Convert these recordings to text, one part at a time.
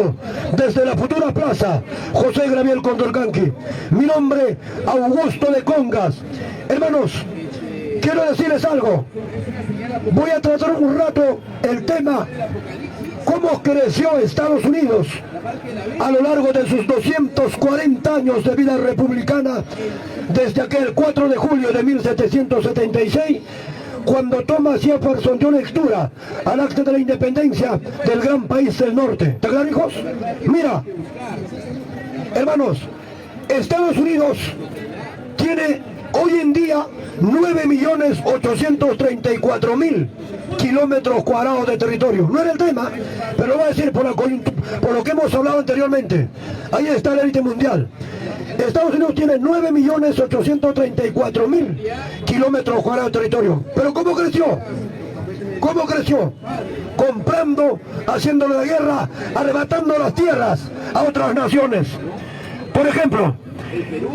saludo desde la futura plaza José Gabriel Condorcanqui. Mi nombre, Augusto de Congas. Hermanos, quiero decirles algo. Voy a tratar un rato el tema cómo creció Estados Unidos a lo largo de sus 240 años de vida republicana, desde aquel 4 de julio de 1776, cuando Thomas Jefferson dio lectura al acta de la independencia del gran país del norte. ¿Está claro, hijos? Mira, hermanos, Estados Unidos tiene hoy en día 9.834.000 kilómetros cuadrados de territorio. No era el tema, pero lo voy a decir por lo que hemos hablado anteriormente. Ahí está la élite mundial. Estados Unidos tiene 9.834.000 kilómetros cuadrados de territorio. ¿Pero cómo creció? ¿Cómo creció? Comprando, haciéndole la guerra, arrebatando las tierras a otras naciones. Por ejemplo,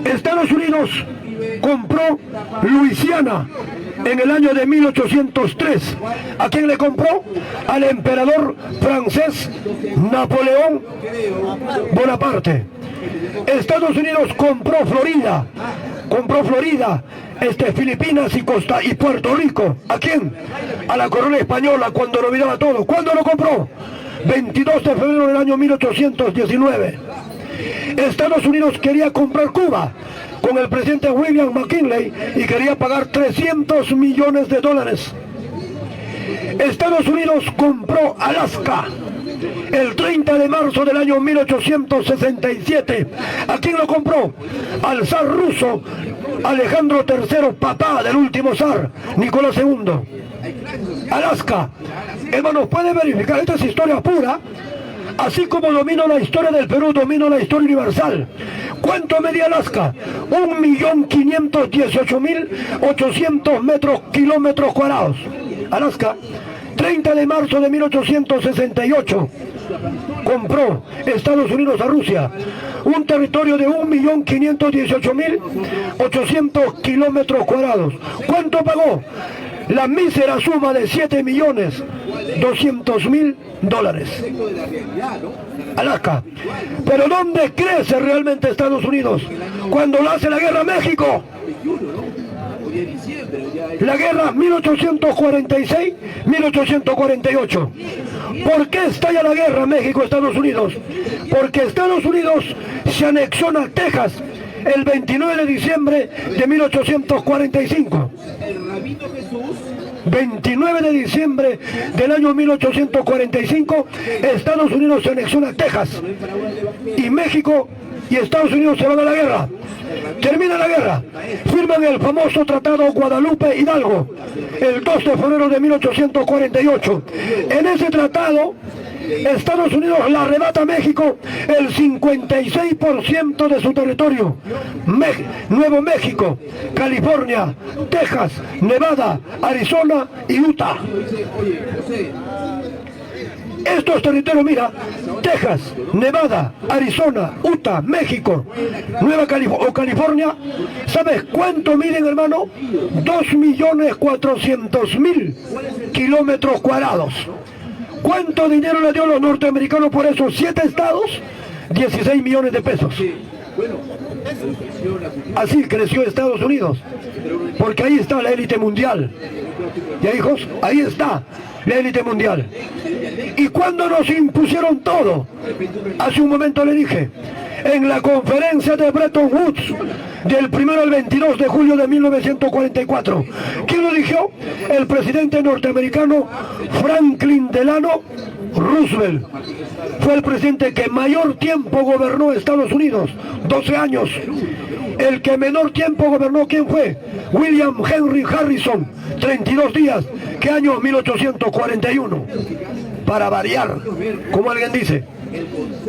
Estados Unidos compró Luisiana en el año de 1803. ¿A quién le compró? Al emperador francés Napoleón Bonaparte. Estados Unidos compró Florida, Filipinas y Puerto Rico. ¿A quién? A la corona española, cuando lo olvidaba todo. ¿Cuándo lo compró? 22 de febrero del año 1819. Estados Unidos quería comprar Cuba con el presidente William McKinley y quería pagar 300 millones de dólares. Estados Unidos compró Alaska el 30 de marzo del año 1867. ¿A quién lo compró? Al zar ruso Alejandro III, papá del último zar, Nicolás II. Alaska. Hermanos, puede verificar, esta es historia pura. Así como domino la historia del Perú, domino la historia universal. ¿Cuánto medía Alaska? 1.518.800 kilómetros cuadrados. Alaska. 30 de marzo de 1868 compró Estados Unidos a Rusia un territorio de 1.518.800 kilómetros cuadrados. ¿Cuánto pagó? La mísera suma de $7.200.000. Alaska. Pero ¿dónde crece realmente Estados Unidos? Cuando lo hace la guerra a México. La guerra 1846-1848. ¿Por qué estalla la guerra México-Estados Unidos? Porque Estados Unidos se anexiona a Texas el 29 de diciembre de 1845. 29 de diciembre del año 1845, Estados Unidos se anexiona a Texas. Y México y Estados Unidos se van a la guerra. Termina la guerra, firman el famoso Tratado Guadalupe Hidalgo, el 2 de febrero de 1848. En ese tratado, Estados Unidos le arrebata a México el 56% de su territorio. Nuevo México, California, Texas, Nevada, Arizona y Utah. Estos territorios, mira, Texas, Nevada, Arizona, Utah, México, California, ¿sabes cuánto miden, hermano? 2.400.000 kilómetros cuadrados. ¿Cuánto dinero le dio a los norteamericanos por esos 7 estados? 16 millones de pesos. Así creció Estados Unidos, porque ahí está la élite mundial. ¿Ya, hijos? Ahí está la élite mundial. ¿Y cuando nos impusieron todo? Hace un momento le dije, en la conferencia de Bretton Woods, del 1 al 22 de julio de 1944. ¿Quién lo dijo? El presidente norteamericano Franklin Delano Roosevelt. Fue el presidente que mayor tiempo gobernó Estados Unidos, 12 años. El que menor tiempo gobernó, ¿quién fue? William Henry Harrison, 32 días. ¿Qué año? 1841. Para variar, como alguien dice.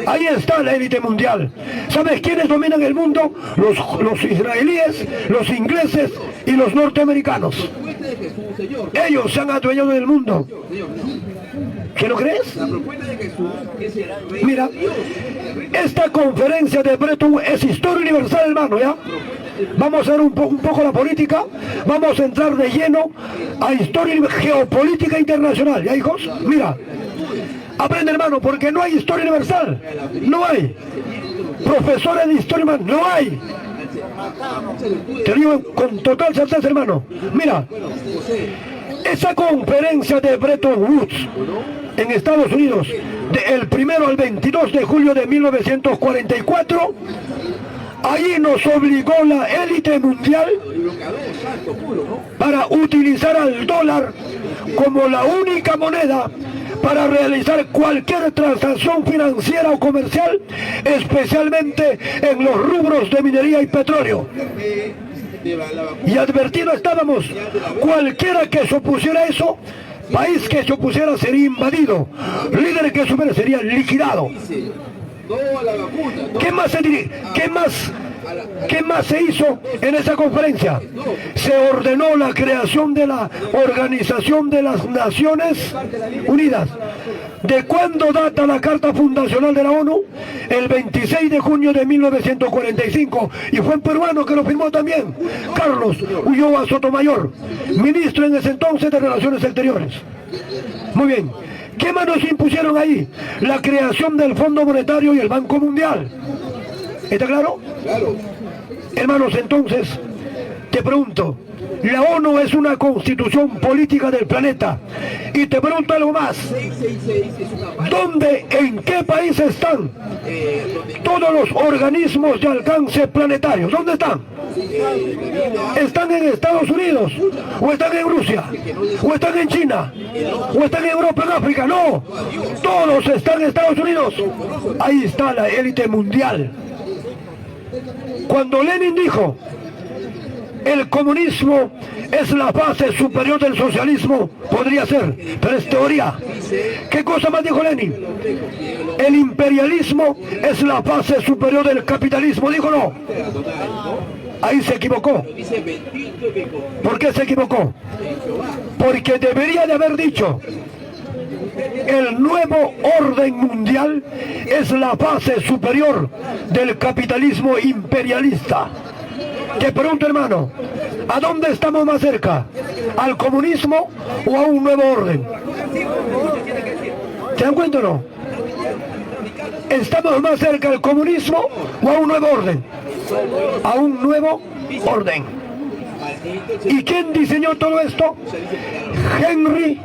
Ahí está la élite mundial. ¿Sabes quiénes dominan el mundo? Los israelíes, los ingleses y los norteamericanos. Ellos se han adueñado del mundo. ¿Qué no crees? Mira, esta conferencia de Bretton Woods es historia universal, hermano, ¿ya? Vamos a ver un poco la política, vamos a entrar de lleno a historia geopolítica internacional, ¿ya, hijos? Mira, Aprende, hermano, porque no hay historia universal. No hay. Profesores de historia universal, no hay. Te digo con total certeza, hermano. Mira, esa conferencia de Bretton Woods en Estados Unidos, del 1 al 22 de julio de 1944, allí nos obligó la élite mundial para utilizar al dólar como la única moneda para realizar cualquier transacción financiera o comercial, especialmente en los rubros de minería y petróleo. Y advertido estábamos, cualquiera que se opusiera a eso, país que se opusiera sería invadido, líder que se opusiera sería liquidado. ¿Qué más se hizo en esa conferencia? Se ordenó la creación de la Organización de las Naciones Unidas. ¿De cuándo data la Carta Fundacional de la ONU? El 26 de junio de 1945. Y fue un peruano que lo firmó también, Carlos Ulloa Sotomayor, ministro en ese entonces de Relaciones Exteriores. Muy bien. ¿Qué más nos impusieron ahí? La creación del Fondo Monetario y el Banco Mundial. ¿Está claro? Claro. Hermanos, entonces, te pregunto, la ONU es una constitución política del planeta. Y te pregunto algo más. ¿Dónde, en qué país están todos los organismos de alcance planetario? ¿Dónde están? ¿Están en Estados Unidos? ¿O están en Rusia? ¿O están en China? ¿O están en Europa, en África? No, todos están en Estados Unidos. Ahí está la élite mundial. Cuando Lenin dijo, el comunismo es la fase superior del socialismo, podría ser, pero es teoría. ¿Qué cosa más dijo Lenin? El imperialismo es la fase superior del capitalismo, dijo no. Ahí se equivocó. ¿Por qué se equivocó? Porque debería de haber dicho, el nuevo orden mundial es la fase superior del capitalismo imperialista. Te pregunto, hermano, ¿a dónde estamos más cerca? ¿Al comunismo o a un nuevo orden? ¿Se dan cuenta o no? ¿Estamos más cerca al comunismo o a un nuevo orden? A un nuevo orden. ¿Y quién diseñó todo esto? Henry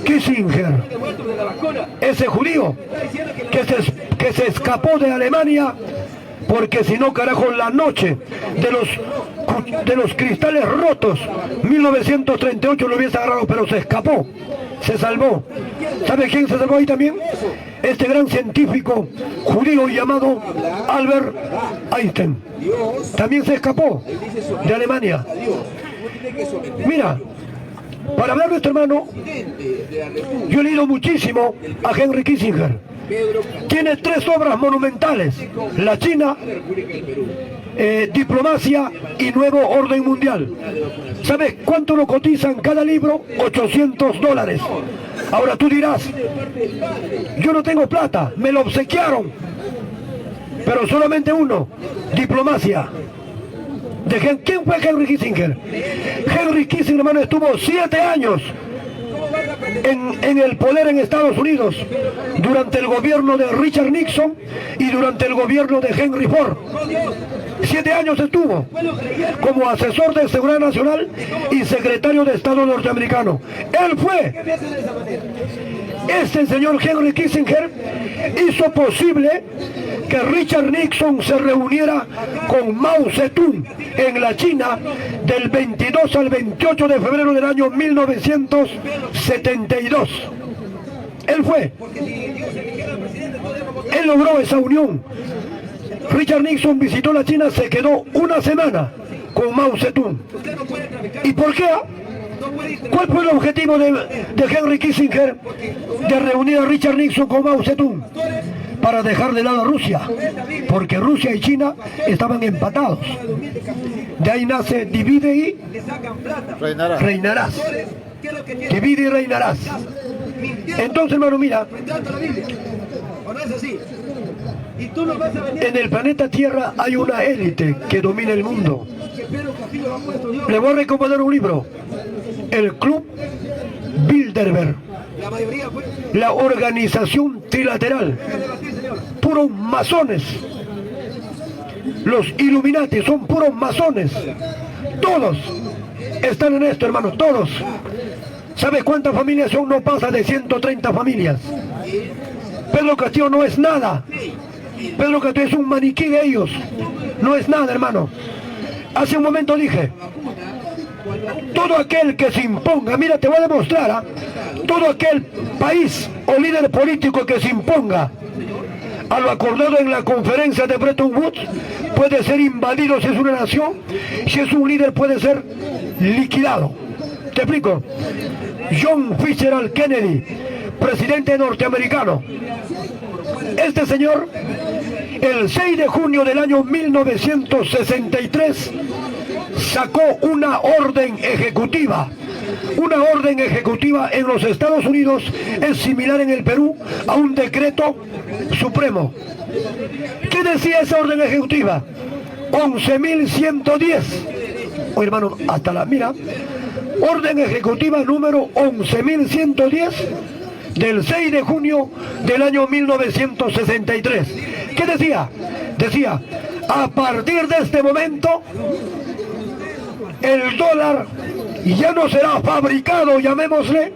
Kissinger, ese judío que se escapó de Alemania, porque si no, carajo, la noche de los cristales rotos, 1938 lo hubiese agarrado, pero se escapó, se salvó. ¿Sabe quién se salvó ahí también? Este gran científico judío llamado Albert Einstein. También se escapó de Alemania. Mira, para hablar de este hermano, yo he leído muchísimo a Henry Kissinger. Tiene 3 obras monumentales: La China, Diplomacia y Nuevo Orden Mundial. ¿Sabes cuánto lo cotizan cada libro? $800. Ahora tú dirás, yo no tengo plata, me lo obsequiaron, pero solamente uno, Diplomacia. ¿Quién fue Henry Kissinger? Henry Kissinger, hermano, estuvo 7 años en el poder en Estados Unidos, durante el gobierno de Richard Nixon y durante el gobierno de Henry Ford. 7 años estuvo como asesor de seguridad nacional y secretario de Estado norteamericano. Él fue. Este señor Henry Kissinger hizo posible que Richard Nixon se reuniera con Mao Zedong en la China del 22 al 28 de febrero del año 1972. Él fue. Él logró esa unión. Richard Nixon visitó la China, se quedó una semana con Mao Zedong. ¿Y por qué? ¿Cuál fue el objetivo de Henry Kissinger de reunir a Richard Nixon con Mao Zedong? Para dejar de lado a Rusia, porque Rusia y China estaban empatados. De ahí nace divide y reinarás. Divide y reinarás. Entonces, hermano, mira, en el planeta Tierra hay una élite que domina el mundo. Le voy a recomendar un libro, El Club Bilderberg. la organización trilateral, puros masones. Los Illuminati son puros masones. Todos están en esto, hermanos, todos. ¿Sabes cuántas familias son? No pasa de 130 familias. Pedro Castillo no es nada. Pedro Castillo es un maniquí de ellos. No es nada, hermano. Hace un momento dije, todo aquel que se imponga, mira, te voy a demostrar, todo aquel país o líder político que se imponga a lo acordado en la conferencia de Bretton Woods puede ser invadido si es una nación, si es un líder puede ser liquidado. Te explico. John Fitzgerald Kennedy, presidente norteamericano. Este señor, el 6 de junio del año 1963, sacó una orden ejecutiva. Una orden ejecutiva en los Estados Unidos es similar en el Perú a un decreto supremo. ¿Qué decía esa orden ejecutiva? 11.110. Oye, hermano, hasta la mira. Orden ejecutiva número 11.110 del 6 de junio del año 1963. ¿Qué decía? Decía, a partir de este momento, el dólar ya no será fabricado, llamémosle,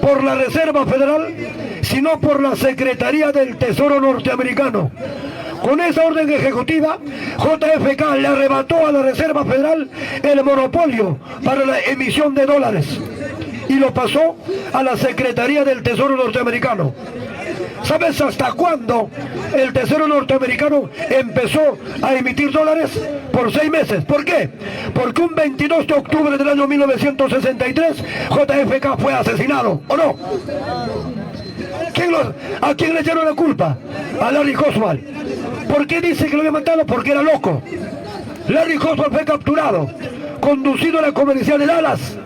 por la Reserva Federal, sino por la Secretaría del Tesoro norteamericano. Con esa orden ejecutiva, JFK le arrebató a la Reserva Federal el monopolio para la emisión de dólares y lo pasó a la Secretaría del Tesoro norteamericano. ¿Sabes hasta cuándo el Tesoro norteamericano empezó a emitir dólares? Por 6 meses. ¿Por qué? Porque un 22 de octubre del año 1963 JFK fue asesinado, ¿o no? ¿A quién le echaron la culpa? A Larry Oswald. ¿Por qué dice que lo había matado? Porque era loco. Larry Oswald fue capturado, conducido a la comercial de Dallas.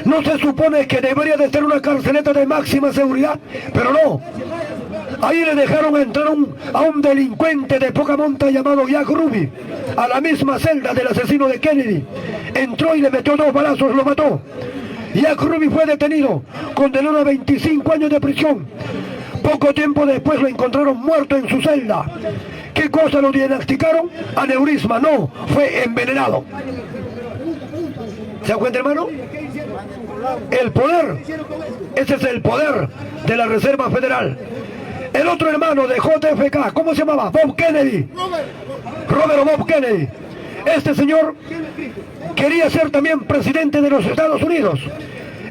No se supone que debería de ser una carceleta de máxima seguridad, pero no. Ahí le dejaron entrar a un delincuente de poca monta llamado Jack Ruby, a la misma celda del asesino de Kennedy. Entró y le metió 2 balazos, lo mató. Jack Ruby fue detenido, condenado a 25 años de prisión. Poco tiempo después lo encontraron muerto en su celda. ¿Qué cosa lo diagnosticaron? Aneurisma, no, fue envenenado. ¿Se da cuenta, hermano? El poder, ese es el poder de la Reserva Federal. El otro hermano de JFK, ¿cómo se llamaba? Bob Kennedy. Robert Bob Kennedy. Este señor quería ser también presidente de los Estados Unidos.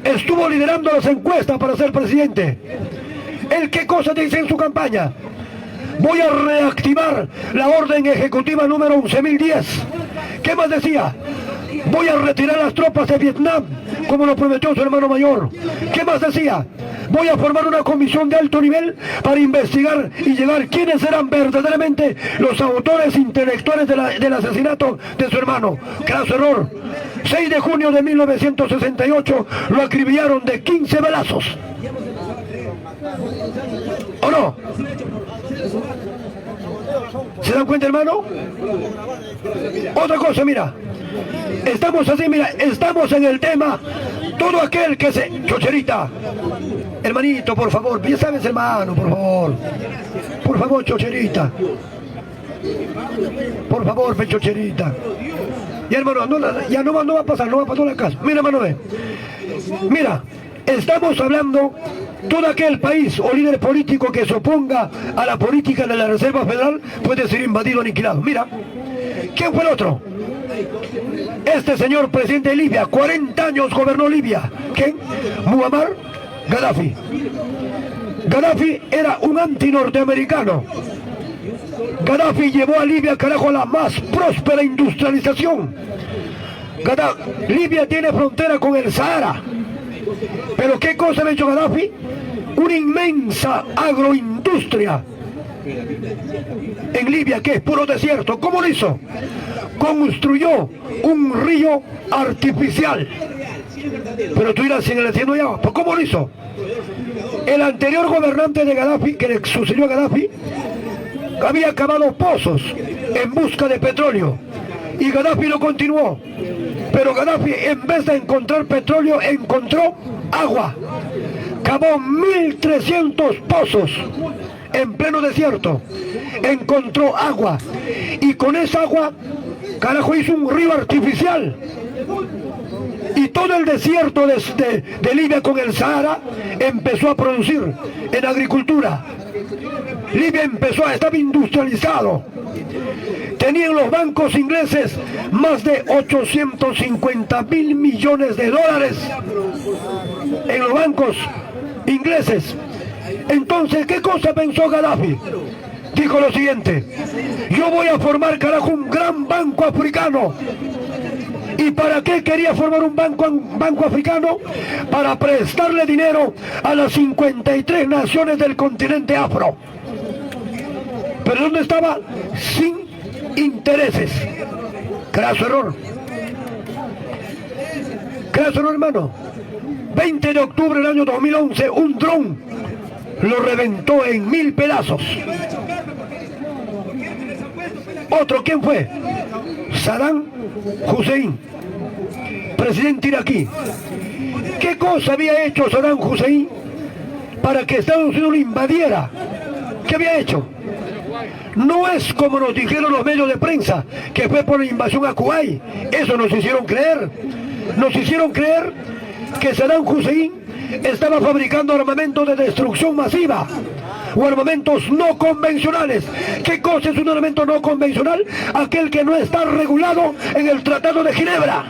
Estuvo liderando las encuestas para ser presidente. ¿Él qué cosa dice en su campaña? Voy a reactivar la orden ejecutiva número 11.010. ¿Qué más decía? Voy a retirar las tropas de Vietnam, como lo prometió su hermano mayor. ¿Qué más decía? Voy a formar una comisión de alto nivel para investigar y llegar quiénes eran verdaderamente los autores intelectuales del asesinato de su hermano. Craso error. 6 de junio de 1968 lo acribillaron de 15 balazos. ¿O no? ¿Se dan cuenta, hermano? Otra cosa, mira. Estamos así, mira, estamos en el tema. Todo aquel que se... Chocherita, hermanito, por favor, ya sabes, hermano, por favor. Por favor, Chocherita. Por favor, Chocherita. Y hermano, ya no va a pasar, no va a pasar la casa. Mira, hermano, ve. Mira, estamos hablando, todo aquel país o líder político que se oponga a la política de la Reserva Federal puede ser invadido, aniquilado. Mira, ¿quién fue el otro? Este señor presidente de Libia, 40 años gobernó Libia. ¿Quién? Muammar Gaddafi. Gaddafi era un anti-norteamericano. Gaddafi llevó a Libia, carajo, a la más próspera industrialización. Libia tiene frontera con el Sahara. Pero ¿qué cosa ha hecho Gaddafi? Una inmensa agroindustria en Libia, que es puro desierto. ¿Cómo lo hizo? Construyó un río artificial. Pero tú dirás, si en el desierto hay agua. ¿Pues cómo lo hizo? El anterior gobernante de Gaddafi, que le sucedió a Gaddafi, había cavado pozos en busca de petróleo. Y Gaddafi lo continuó. Pero Gaddafi, en vez de encontrar petróleo, encontró agua. cavó 1.300 pozos en pleno desierto, encontró agua y con esa agua, carajo, hizo un río artificial. Y todo el desierto de Libia con el Sahara empezó a producir en agricultura. Libia estaba industrializado. Tenían los bancos ingleses más de 850.000 millones de dólares en los bancos ingleses. Entonces, ¿qué cosa pensó Gaddafi? Dijo lo siguiente: yo voy a formar, carajo, un gran banco africano. ¿Y para qué quería formar un banco africano? Para prestarle dinero a las 53 naciones del continente afro. ¿Pero dónde estaba? Sin intereses. Craso error. Craso error, hermano. 20 de octubre del año 2011, un dron lo reventó en 1000 pedazos. Otro, ¿quién fue? Saddam Hussein, presidente iraquí. ¿Qué cosa había hecho Saddam Hussein para que Estados Unidos lo invadiera? ¿Qué había hecho? No es como nos dijeron los medios de prensa, que fue por la invasión a Kuwait. Eso nos hicieron creer. Nos hicieron creer que Saddam Hussein estaba fabricando armamentos de destrucción masiva o armamentos no convencionales. ¿Qué cosa es un armamento no convencional? Aquel que no está regulado en el Tratado de Ginebra.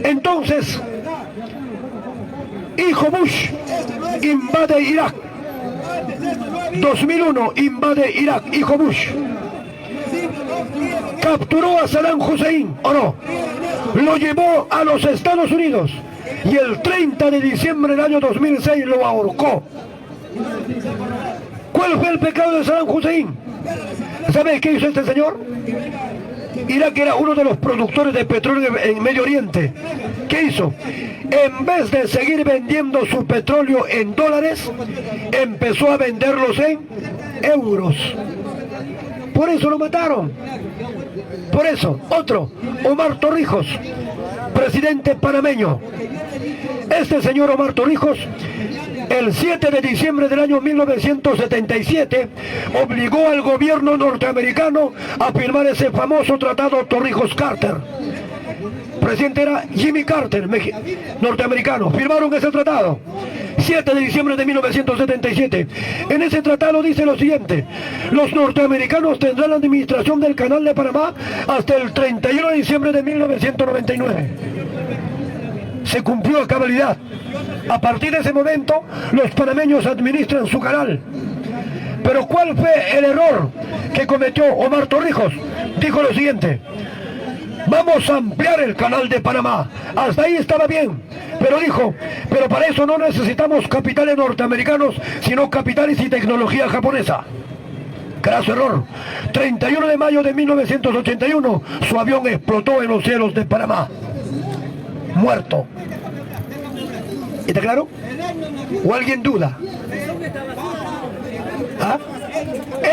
Entonces, hijo Bush invade Irak. 2001 invade Irak, hijo Bush. Capturó a Saddam Hussein, ¿o no? Lo llevó a los Estados Unidos y el 30 de diciembre del año 2006 lo ahorcó. ¿Cuál fue el pecado de Saddam Hussein? ¿Sabe qué hizo este señor? Irak era uno de los productores de petróleo en Medio Oriente. ¿Qué hizo? En vez de seguir vendiendo su petróleo en dólares, empezó a venderlos en euros. Por eso lo mataron. Por eso, otro, Omar Torrijos, presidente panameño. Este señor Omar Torrijos, el 7 de diciembre del año 1977, obligó al gobierno norteamericano a firmar ese famoso tratado Torrijos-Carter. Presidente era Jimmy Carter, norteamericano. Firmaron ese tratado 7 de diciembre de 1977. En ese tratado dice lo siguiente: los norteamericanos tendrán la administración del Canal de Panamá hasta el 31 de diciembre de 1999. Se cumplió a cabalidad. A partir de ese momento, los panameños administran su canal. Pero ¿cuál fue el error que cometió Omar Torrijos? Dijo lo siguiente: vamos a ampliar el canal de Panamá. Hasta ahí estaba bien. Pero dijo, pero para eso no necesitamos capitales norteamericanos, sino capitales y tecnología japonesa. Craso error. 31 de mayo de 1981, su avión explotó en los cielos de Panamá. Muerto. ¿Está claro? ¿O alguien duda? ¿Ah?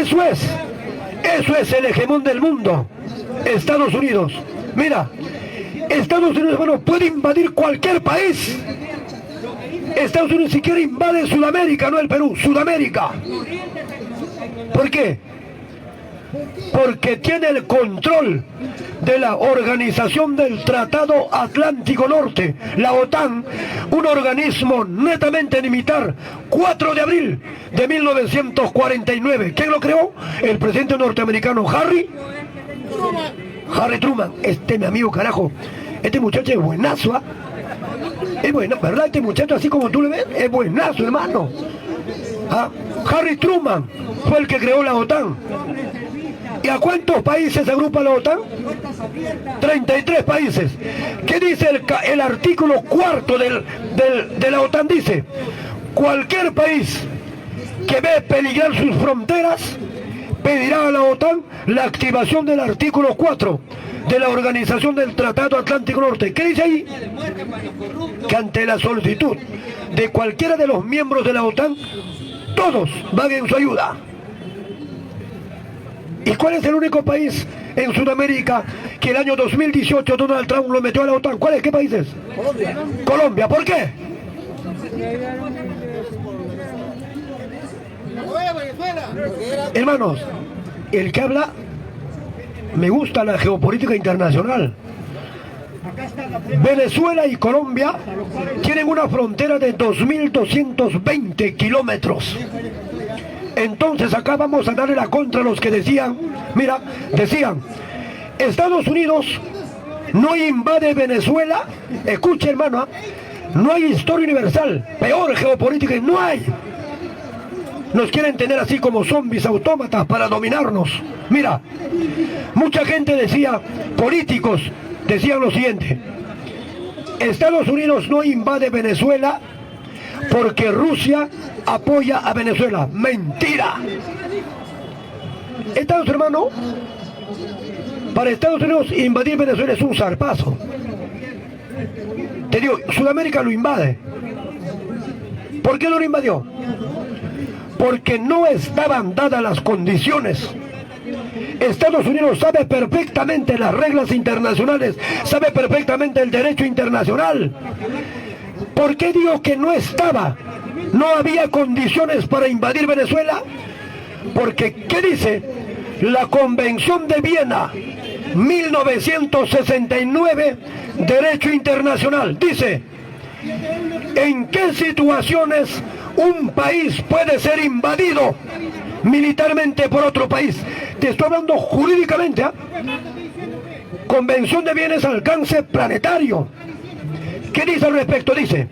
Eso es el hegemón del mundo, Estados Unidos. Mira, Estados Unidos, hermano, puede invadir cualquier país. Estados Unidos si quiere invade Sudamérica, no el Perú, Sudamérica. ¿Por qué? Porque tiene el control de la Organización del Tratado Atlántico Norte, la OTAN, un organismo netamente militar. 4 de abril de 1949. ¿Quién lo creó? El presidente norteamericano Harry Truman. Mi amigo, carajo, este muchacho es buenazo, ¿ah? Es bueno, ¿verdad? Este muchacho, así como tú le ves, es buenazo, hermano. ¿Ah? Harry Truman fue el que creó la OTAN. ¿Y a cuántos países agrupa la OTAN? 33 países. ¿Qué dice el artículo 4 de la OTAN? Dice: cualquier país que ve peligrar sus fronteras pedirá a la OTAN la activación del artículo 4 de la Organización del Tratado Atlántico Norte. ¿Qué dice ahí? Que ante la solicitud de cualquiera de los miembros de la OTAN, todos van en su ayuda. ¿Y cuál es el único país en Sudamérica que el año 2018 Donald Trump lo metió a la OTAN. ¿Cuáles? ¿Qué países? Colombia. ¿Por qué? Hermanos, el que habla, me gusta la geopolítica internacional. Venezuela y Colombia tienen una frontera de 2.220 kilómetros. Entonces acá vamos a darle la contra a los que decían, mira, decían, Estados Unidos no invade Venezuela. Escuche, hermano, no hay historia universal, peor geopolítica, no hay. Nos quieren tener así como zombies autómatas para dominarnos. Mira, mucha gente decía, políticos decían lo siguiente: Estados Unidos no invade Venezuela porque Rusia apoya a Venezuela. Mentira. Estados hermano, para Estados Unidos invadir Venezuela es un zarpazo. Te digo, Sudamérica lo invade. ¿Por qué no lo invadió? Porque no estaban dadas las condiciones. Estados Unidos sabe perfectamente las reglas internacionales, sabe perfectamente el derecho internacional. ¿Por qué digo que no estaba? No había condiciones para invadir Venezuela. Porque, ¿qué dice? La Convención de Viena, 1969, Derecho Internacional. Dice, ¿en qué situaciones un país puede ser invadido militarmente por otro país? Te estoy hablando jurídicamente, ¿eh? Convención de Viena es alcance planetario. ¿Qué dice al respecto? Dice,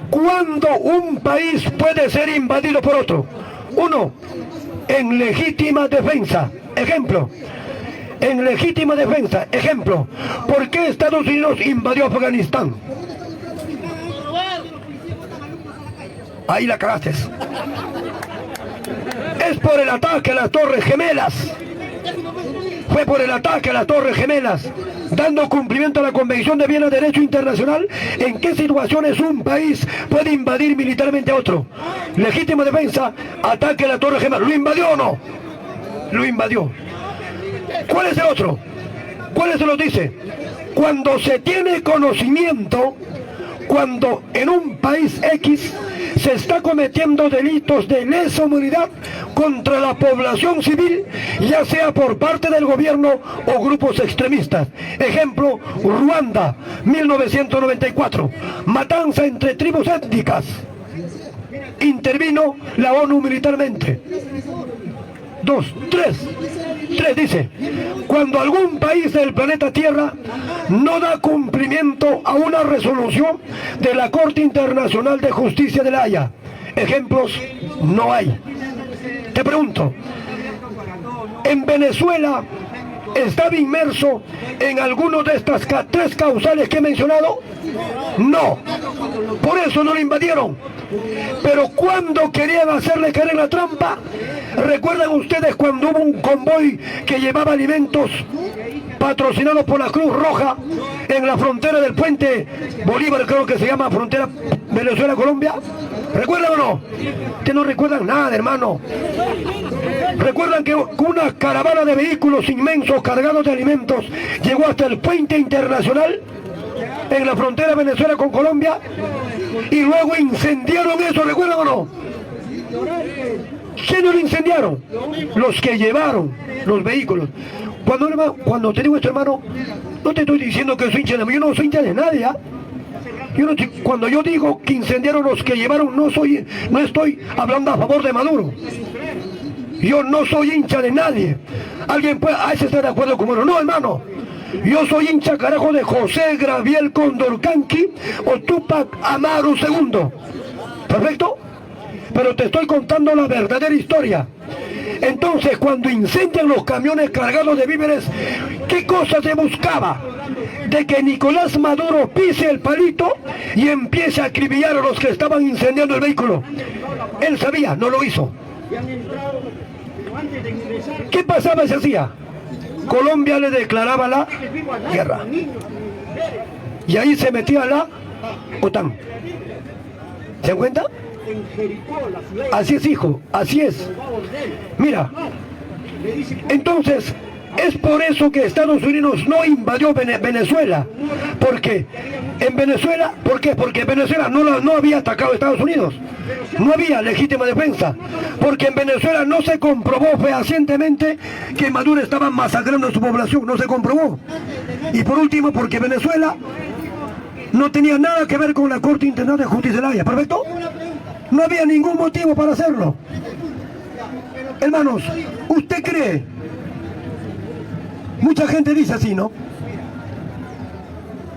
¿cuándo un país puede ser invadido por otro? Uno, en legítima defensa. Ejemplo, en legítima defensa. Ejemplo, ¿por qué Estados Unidos invadió Afganistán? Ahí la cagaste. Es por el ataque a las Torres Gemelas. Fue por el ataque a las Torres Gemelas, dando cumplimiento a la Convención de Viena de Derecho Internacional. ¿En qué situaciones un país puede invadir militarmente a otro? Legítima defensa, ataque a la Torre Gemela. ¿Lo invadió o no? Lo invadió. ¿Cuál es el otro? ¿Cuál se lo dice? Cuando se tiene conocimiento, cuando en un país X se está cometiendo delitos de lesa humanidad contra la población civil, ya sea por parte del gobierno o grupos extremistas. Ejemplo, Ruanda, 1994, matanza entre tribus étnicas. Intervino la ONU militarmente. 2, 3 dice, cuando algún país del planeta Tierra no da cumplimiento a una resolución de la Corte Internacional de Justicia de La Haya. Ejemplos no hay. Te pregunto, ¿en Venezuela estaba inmerso en alguno de estas tres causales que he mencionado? No. Por eso no lo invadieron. Pero cuando querían hacerle caer en la trampa, ¿recuerdan ustedes cuando hubo un convoy que llevaba alimentos patrocinado por la Cruz Roja en la frontera del puente Bolívar, creo que se llama, frontera Venezuela-Colombia? ¿Recuerdan o no? Ustedes no recuerdan nada, hermano. ¿Recuerdan que una caravana de vehículos inmensos cargados de alimentos llegó hasta el puente internacional en la frontera Venezuela con Colombia? Y luego incendiaron eso, ¿recuerdan o no? ¿Quiénes lo incendiaron? Los que llevaron los vehículos. Cuando te digo esto, hermano, no te estoy diciendo que soy hincha de nadie. Yo no soy hincha de nadie, ¿eh? Cuando yo digo que incendiaron los que llevaron, no estoy hablando a favor de Maduro. Yo no soy hincha de nadie. Alguien puede, ese está de acuerdo conmigo. No, hermano. Yo soy hincha, carajo, de José Gabriel Condorcanqui o Tupac Amaru II. ¿Perfecto? Pero te estoy contando la verdadera historia. Entonces, cuando incendian los camiones cargados de víveres, ¿qué cosa se buscaba? De que Nicolás Maduro pise el palito y empiece a acribillar a los que estaban incendiando el vehículo. Él sabía, no lo hizo. ¿Qué pasaba si hacía? Colombia le declaraba la guerra. Y ahí se metía la OTAN. ¿Se dan cuenta? Así es, hijo, así es. Mira, entonces, Es por eso que Estados Unidos no invadió Venezuela. Porque en Venezuela, ¿por qué? Porque en Venezuela no había atacado a Estados Unidos. No había legítima defensa. Porque en Venezuela no se comprobó fehacientemente que Maduro estaba masacrando a su población. No se comprobó. Y por último, porque Venezuela no tenía nada que ver con la Corte Internacional de Justicia de la Haya. ¿Perfecto? No había ningún motivo para hacerlo. Hermanos, ¿usted cree? Mucha gente dice así, ¿no?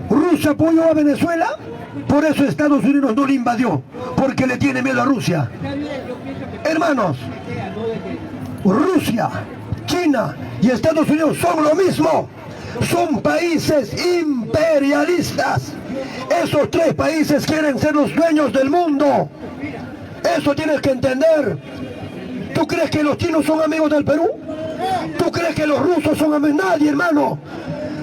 Rusia apoyó a Venezuela, por eso Estados Unidos no le invadió, porque le tiene miedo a Rusia. Hermanos, Rusia, China y Estados Unidos son lo mismo. Son países imperialistas. Esos tres países quieren ser los dueños del mundo. Eso tienes que entender. ¿Tú crees que los chinos son amigos del Perú? ¿Tú crees que los rusos son amigos? Nadie, hermano.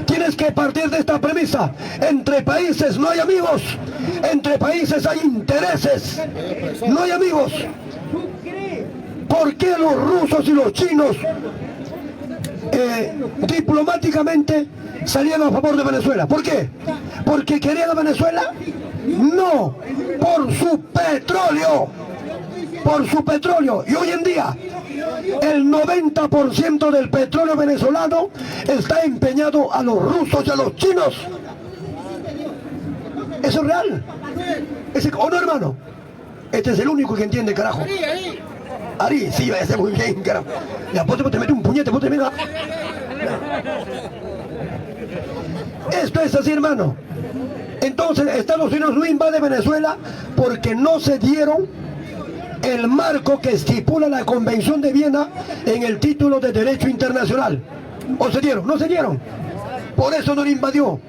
Tienes que partir de esta premisa. Entre países no hay amigos. Entre países hay intereses. No hay amigos. ¿Por qué los rusos y los chinos diplomáticamente salían a favor de Venezuela? ¿Por qué? ¿Porque querían a Venezuela? No, por su petróleo. Por su petróleo. Y hoy en día el 90% del petróleo venezolano está empeñado a los rusos y a los chinos. Eso es real. ¿O no, hermano? Este es el único que entiende, carajo. Ari, sí, va a ser muy bien, carajo. Ya, vos te metes un puñete, vos te metes. Esto es así, hermano. Entonces, Estados Unidos no invade Venezuela porque no se dieron el marco que estipula la Convención de Viena en el título de Derecho Internacional. ¿O se dieron? No se dieron. Por eso no lo invadió.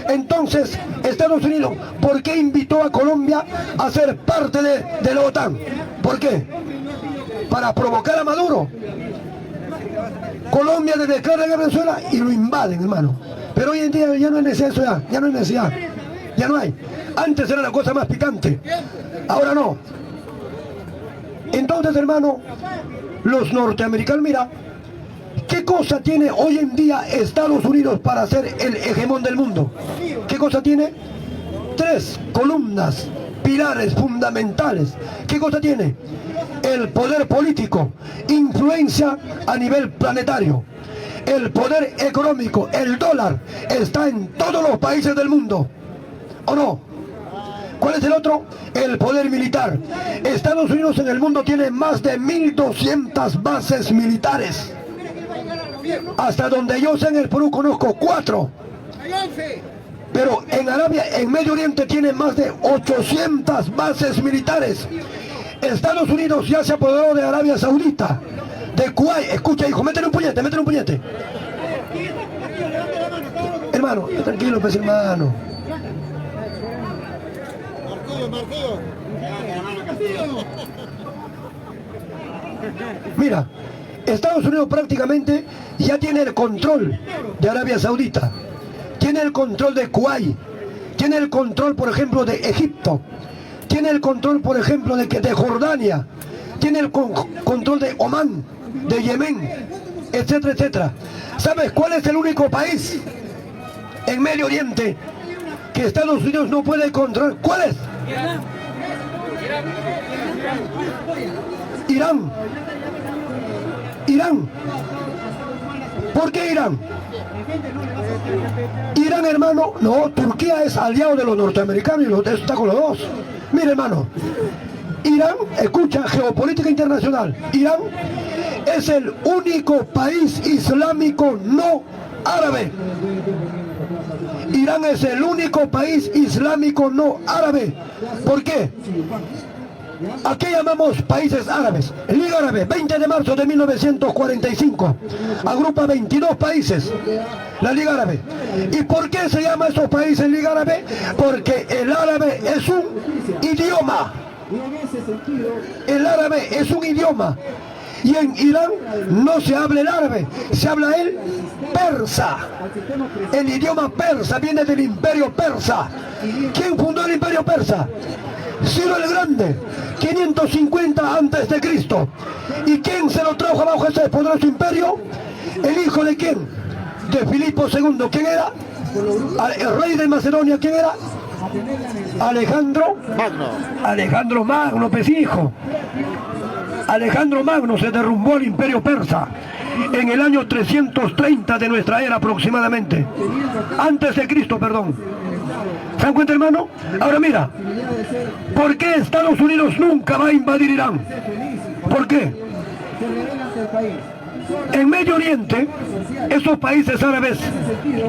Entonces, Estados Unidos, ¿por qué invitó a Colombia a ser parte de la OTAN? ¿Por qué? Para provocar a Maduro. Colombia le declara guerra a Venezuela y lo invaden, hermano. Pero hoy en día ya no hay necesidad, ya no hay necesidad. Ya no hay. Antes era la cosa más picante. Ahora no. Entonces, hermano, los norteamericanos, mira, ¿qué cosa tiene hoy en día Estados Unidos para ser el hegemón del mundo? ¿Qué cosa tiene? 3 columnas, pilares fundamentales. ¿Qué cosa tiene? El poder político, influencia a nivel planetario. El poder económico, el dólar, está en todos los países del mundo. ¿O no? ¿Cuál es el otro? El poder militar. Estados Unidos en el mundo tiene más de 1.200 bases militares. Hasta donde yo sé, en el Perú conozco 4. Pero en Arabia, en Medio Oriente, tiene más de 800 bases militares. Estados Unidos ya se apoderó de Arabia Saudita, de Kuwait. Escucha, hijo, métele un puñete, métele un puñete. Hermano, tranquilo, pues, hermano. Mira, Estados Unidos prácticamente ya tiene el control de Arabia Saudita, tiene el control de Kuwait, tiene el control, por ejemplo, de Egipto, tiene el control, por ejemplo, de Jordania, tiene el control de Omán, de Yemen, etcétera, etcétera. ¿Sabes cuál es el único país en Medio Oriente que Estados Unidos no puede controlar? ¿Cuál es? Irán. Irán. ¿Por qué Irán? Irán, hermano, no, Turquía es aliado de los norteamericanos y eso está con los dos. Mire, hermano, Irán, escucha, geopolítica internacional. Irán es el único país islámico no árabe. Irán es el único país islámico no árabe. ¿Por qué? ¿A qué llamamos países árabes? Liga Árabe, 20 de marzo de 1945. Agrupa 22 países. La Liga Árabe. ¿Y por qué se llama esos países Liga Árabe? Porque el árabe es un idioma. El árabe es un idioma. Y en Irán no se habla el árabe, se habla el persa. El idioma persa viene del imperio persa. ¿Quién fundó el imperio persa? Ciro el Grande, 550 antes de Cristo. ¿Y quién se lo trajo abajo ese poderoso imperio? ¿El hijo de quién? De Filipo II. ¿Quién era? El rey de Macedonia. ¿Quién era? Alejandro Magno. Alejandro Magno, pues hijo. Alejandro Magno se derrumbó el imperio persa en el año 330 de nuestra era aproximadamente. Antes de Cristo, perdón. ¿Se dan cuenta, hermano? Ahora mira, ¿por qué Estados Unidos nunca va a invadir Irán? ¿Por qué? En Medio Oriente, esos países árabes,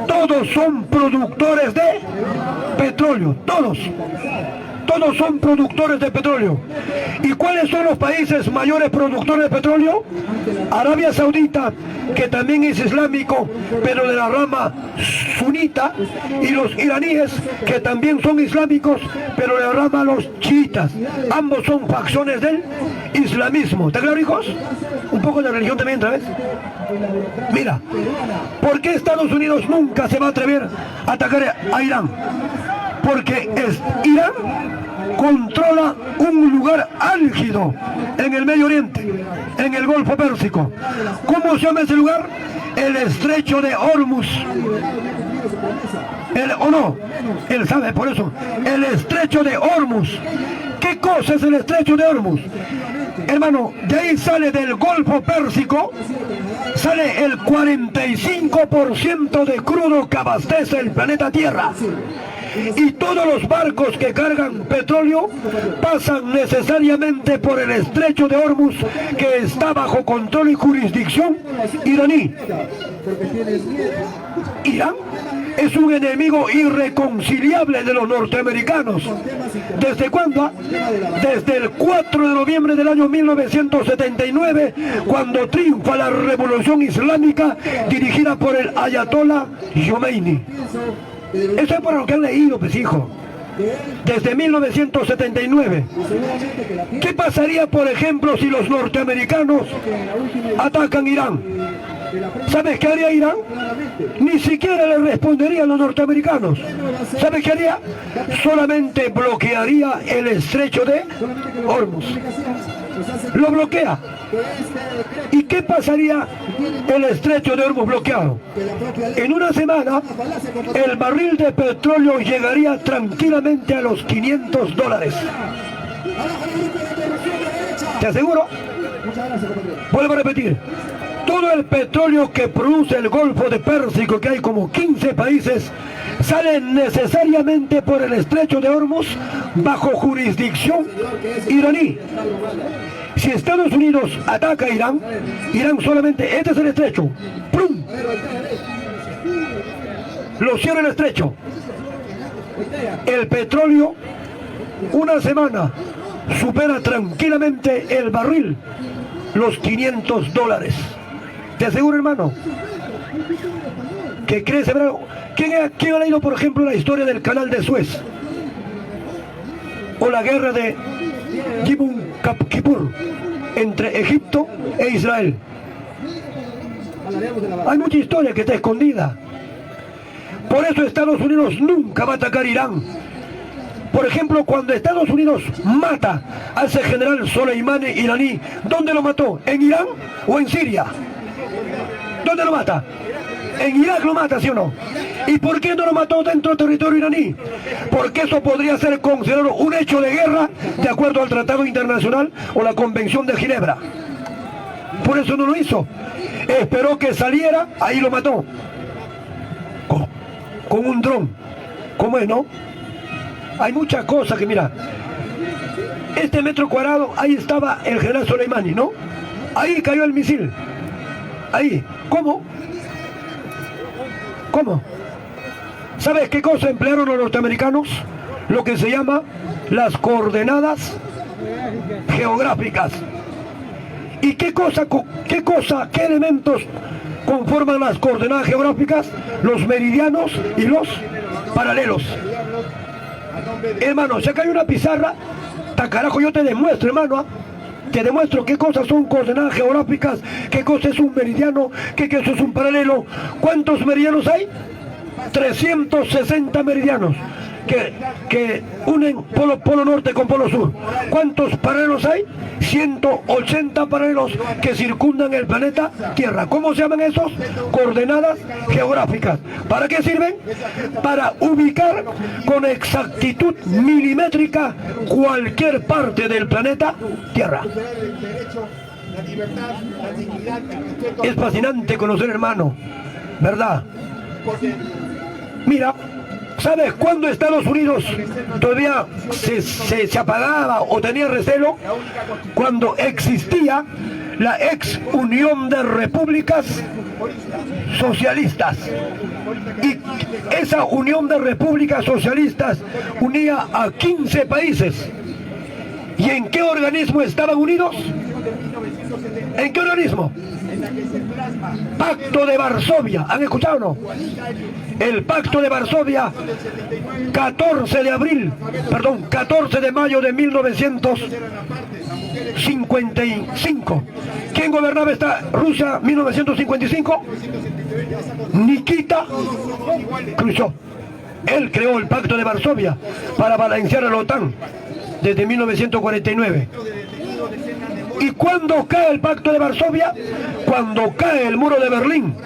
todos son productores de petróleo, todos son productores de petróleo. ¿Y cuáles son los países mayores productores de petróleo? Arabia Saudita, que también es islámico, pero de la rama sunita, y los iraníes, que también son islámicos, pero de la rama los chiitas. Ambos son facciones del islamismo. ¿Está claro, hijos? Un poco de religión también, ¿sabes? Mira, ¿por qué Estados Unidos nunca se va a atrever a atacar a Irán? Porque Irán controla un lugar álgido en el Medio Oriente, en el Golfo Pérsico. ¿Cómo se llama ese lugar? El Estrecho de Hormuz. Él sabe por eso. El Estrecho de Hormuz. ¿Qué cosa es el Estrecho de Hormuz? Hermano, de ahí sale del Golfo Pérsico, sale el 45% de crudo que abastece el planeta Tierra. Y todos los barcos que cargan petróleo pasan necesariamente por el Estrecho de Hormuz, que está bajo control y jurisdicción iraní. Irán es un enemigo irreconciliable de los norteamericanos. ¿Desde cuándo? Desde el 4 de noviembre del año 1979, cuando triunfa la revolución islámica dirigida por el Ayatollah Khomeini. Eso es por lo que han leído, pues hijo. Desde 1979. ¿Qué pasaría, por ejemplo, si los norteamericanos atacan Irán? ¿Sabes qué haría Irán? Ni siquiera le respondería a los norteamericanos. ¿Sabes qué haría? Solamente bloquearía el Estrecho de Hormuz. Lo bloquea. ¿Y qué pasaría el Estrecho de Hormuz bloqueado? En una semana, el barril de petróleo llegaría tranquilamente a los $500. ¿Te aseguro? Vuelvo a repetir. Todo el petróleo que produce el Golfo de Pérsico, que hay como 15 países, sale necesariamente por el Estrecho de Hormuz bajo jurisdicción iraní. Si Estados Unidos ataca a Irán, Irán solamente, este es el estrecho, ¡prum!, lo cierra el estrecho. El petróleo, una semana, supera tranquilamente el barril los $500. ¿Te aseguro, hermano? Que crece, ¿verdad? ¿Quién ha leído, por ejemplo, la historia del canal de Suez? O la guerra de Yom Kippur entre Egipto e Israel. Hay mucha historia que está escondida. Por eso Estados Unidos nunca va a atacar Irán. Por ejemplo, cuando Estados Unidos mata a ese general Soleimani iraní, ¿dónde lo mató? ¿En Irán o en Siria? ¿Dónde lo mata? En Irak lo mata, ¿sí o no? ¿Y por qué no lo mató dentro del territorio iraní? Porque eso podría ser considerado un hecho de guerra de acuerdo al Tratado Internacional o la Convención de Ginebra. Por eso no lo hizo. Esperó que saliera, ahí lo mató. Con un dron. ¿Cómo es, no? Hay muchas cosas que, mira, este metro cuadrado, ahí estaba el general Soleimani, ¿no? Ahí cayó el misil. Ahí. ¿Cómo? ¿Cómo? ¿Sabes qué cosa emplearon los norteamericanos? Lo que se llama las coordenadas geográficas. ¿Y qué elementos conforman las coordenadas geográficas? Los meridianos y los paralelos. Hermano, si acá hay una pizarra, carajo, yo te demuestro, hermano, te demuestro qué cosas son coordenadas geográficas, qué cosa es un meridiano, qué cosa es un paralelo. ¿Cuántos meridianos hay? 360 meridianos que unen polo norte con polo sur. ¿Cuántos paralelos hay? 180 paralelos que circundan el planeta Tierra. ¿Cómo se llaman esos? Coordenadas geográficas. ¿Para qué sirven? Para ubicar con exactitud milimétrica cualquier parte del planeta Tierra. Es fascinante conocer, hermano, ¿verdad? Mira, ¿sabes cuándo Estados Unidos todavía se apagaba o tenía recelo? Cuando existía la ex Unión de Repúblicas Socialistas. Y esa Unión de Repúblicas Socialistas unía a 15 países. ¿Y en qué organismo estaban unidos? ¿En qué organismo? Pacto de Varsovia. ¿Han escuchado o no? El Pacto de Varsovia, 14 de mayo de 1955. ¿Quién gobernaba esta Rusia 1955? Nikita Khrushchev. Él creó el Pacto de Varsovia para balancear a la OTAN desde 1949. ¿Y cuándo cae el Pacto de Varsovia? Cuando cae el muro de Berlín,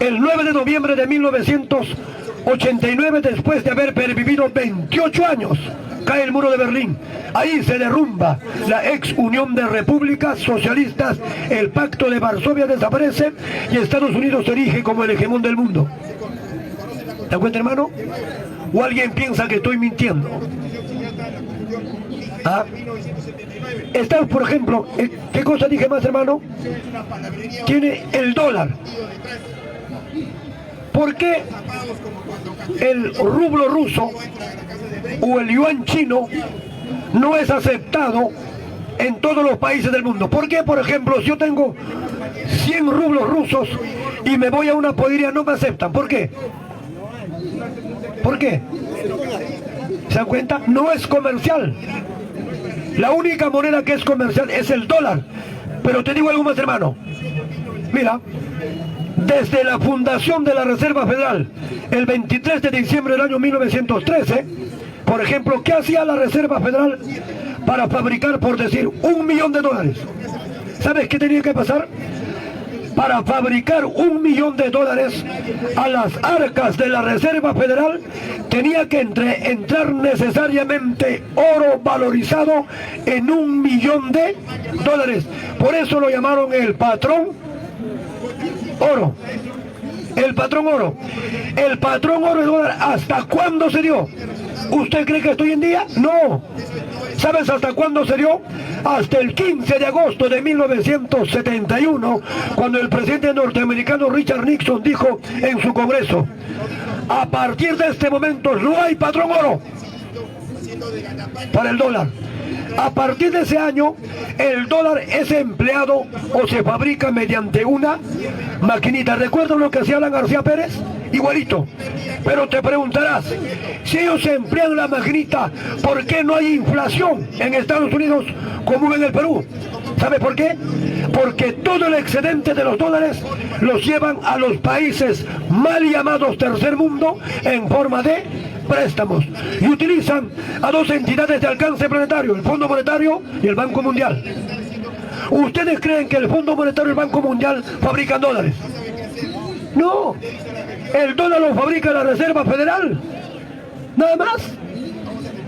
el 9 de noviembre de 1989, después de haber pervivido 28 años, cae el muro de Berlín. Ahí se derrumba la ex Unión de Repúblicas Socialistas, el Pacto de Varsovia desaparece y Estados Unidos se erige como el hegemón del mundo. ¿Te das cuenta, hermano? ¿O alguien piensa que estoy mintiendo? ¿Ah? Está, por ejemplo, ¿qué cosa dije más, hermano? Tiene el dólar. ¿Por qué el rublo ruso o el yuan chino no es aceptado en todos los países del mundo? ¿Por qué, por ejemplo, si yo tengo 100 rublos rusos y me voy a una pollería no me aceptan? ¿Por qué? ¿Por qué? ¿Se dan cuenta? No es comercial. La única moneda que es comercial es el dólar. Pero te digo algo más, hermano. Mira, desde la fundación de la Reserva Federal, el 23 de diciembre del año 1913, por ejemplo, ¿qué hacía la Reserva Federal para fabricar, por decir, $1.000.000? ¿Sabes qué tenía que pasar? Para fabricar $1.000.000 a las arcas de la Reserva Federal tenía que entrar necesariamente oro valorizado en $1.000.000. Por eso lo llamaron el patrón oro. El patrón oro. El patrón oro de dólar, ¿hasta cuándo se dio? ¿Usted cree que esto hoy en día? No. ¿Sabes hasta cuándo se dio? Hasta el 15 de agosto de 1971, cuando el presidente norteamericano Richard Nixon dijo en su Congreso: a partir de este momento no hay patrón oro para el dólar. A partir de ese año, el dólar es empleado o se fabrica mediante una maquinita. ¿Recuerdan lo que hacía Alan García Pérez? Igualito. Pero te preguntarás, si ellos emplean la maquinita, ¿por qué no hay inflación en Estados Unidos como en el Perú? ¿Sabe por qué? Porque todo el excedente de los dólares los llevan a los países mal llamados tercer mundo en forma de préstamos y utilizan a dos entidades de alcance planetario, el Fondo Monetario y el Banco Mundial. ¿Ustedes creen que el Fondo Monetario y el Banco Mundial fabrican dólares? No, el dólar lo fabrica la Reserva Federal, nada más.